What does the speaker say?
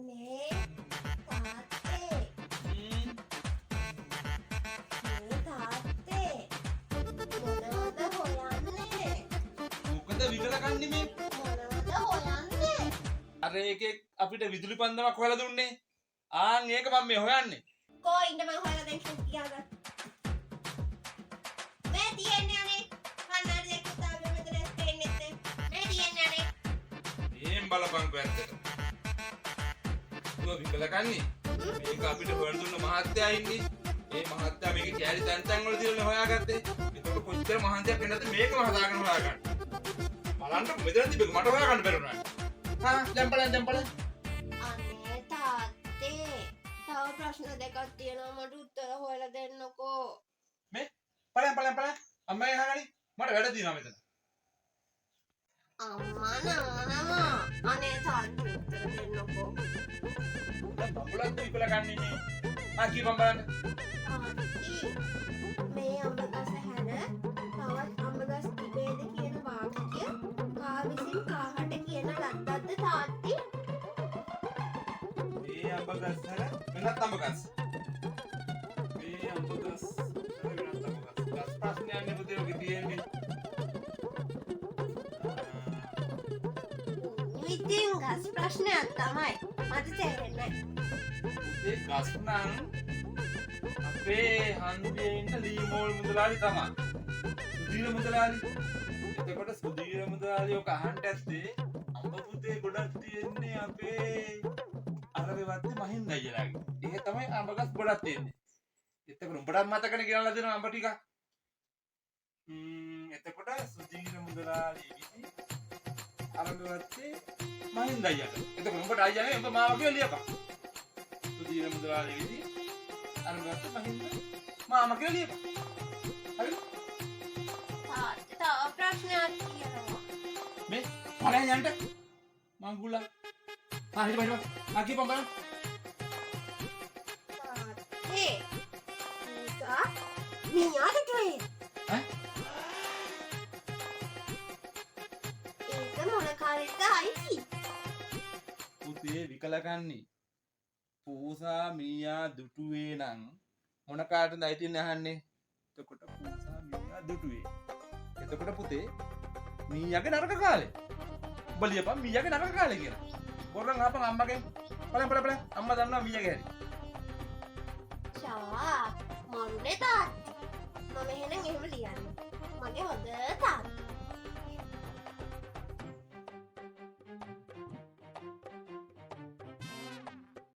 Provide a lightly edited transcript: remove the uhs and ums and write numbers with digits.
මේ තාත්තේ මේ තාත්තේ මොනවද හොයන්නේ? මොකද විකල කන්නේ මේ? මොනවද හොයන්නේ? අර එකෙක් අපිට විදුලි පන්දමක් හොයලා දුන්නේ. ආන් ඒක මම මේ හොයන්නේ. කෝ ඉන්න මම හොයලා දැන් කියාගන්න. මේ තියන්නේ අනේ කන්නඩ දෙක තාම මෙතන දෙන්නේ නැත්තේ. මේ තියන්නේ අනේ. මේන් බලපං පැත්තට. දුව විකල කන්නේ. මේක අපිට හොයලා දුන්න මහත්තයා ඉන්නේ. මේ මහත්තයා මේක කැරි තැන් වල තියලා හොයාගත්තේ. ඒකට කොච්චර මහන්සියක් වෙනවද මේකම හදාගෙන හොයාගන්න. බලන්න මෙතන තිබෙක මට හොයාගන්න බැරුණා. හා දැන් බලන්න. අනේ තාත්තේ තව ප්‍රශ්න දෙකක් තියෙනවා මට උත්තර හොයලා දෙන්නකෝ. මේ බලන්න. අම්මයි අහගනි. මට වැඩ තියෙනවා මෙතන. අම්මා නෝනවා. අනේ තාත්තේ උත්තර දෙන්නකෝ. බබුලත් විකල කන්නේ මේ. ආ කී බලන්න. මේ අඹ ගස හැර තවත් අඹ ගස් තිබේද කියන වාක්‍ය කා විසින් කාහට කියන ලද්දක්ද තාත්ති? මේ අඹ ගස් හැර වෙනත් අඹ ගස්. මේ අඹ ගස් හැර වෙනත් අඹ ගස්. ගස් ප්‍රශ්නයක් නේ පුතේ ඔගේ තියෙන්නේ. ඉතින් ගස් ප්‍රශ්නයක් තමයි. මට තේරෙන්නේ ඒ ගස් නම් අපේ හන්දියේ ඉන්න ලීමෝල් මුදලාලි තමයි. සුදීර මුදලාලි. එතකොට සුදීර මුදලාලි ඔක අහන්න ඇත්තේ අඹ පුතේ ගොඩක් තියෙන්නේ අපේ අරබෙවත්තේ මහින්ද අයියලාගේ. ඒක තමයි අඹ ගස් ගොඩක් තියෙන්නේ. එතකොට උඹට මතකනේ ගෙනල්ලා දෙනවා අඹ ටික. එතකොට සුදීර මුදලාලි අරබෙවත්තේ මහින්ද අයියට. එතකොට උඹට අයියානේ උඹ මාව කියලා ලියපන්. සුදීර මුදලාලි අරබෙවත්තේ මහින්ද මාම කියලා ලියපන්. හරිද? තාත්තා තව ප්‍රශ්නයක් තියෙනවා. මේ බලයන් යන්න මංගුලා හිටපන් කීපන් බලන්න තාත්තේ මියාට ට්‍රේන් ඈ ඒක මොන කාලෙද අයිති? පුතේ විකල කන්නේ පූසා මීයා දුටුවේ නම් මොන කාටද අයිතින්නේ අහන්නේ? එතකොට පූසා මීයා දුටුවේ. එතකොට පුතේ මීයාගේ නරක කාලේ. ඔබ ලියපන් මීයාගේ නරක කාලේ කියලා. බොරන් ආපන් අම්මගෙන්. බලන්න අම්මා දන්නවා මීයාගේ හැටි. ෂා මරුනේ තාත්තා. මම එහෙනම් එහෙම ලියන්නේ. මගේ හොඳ තාත්තා.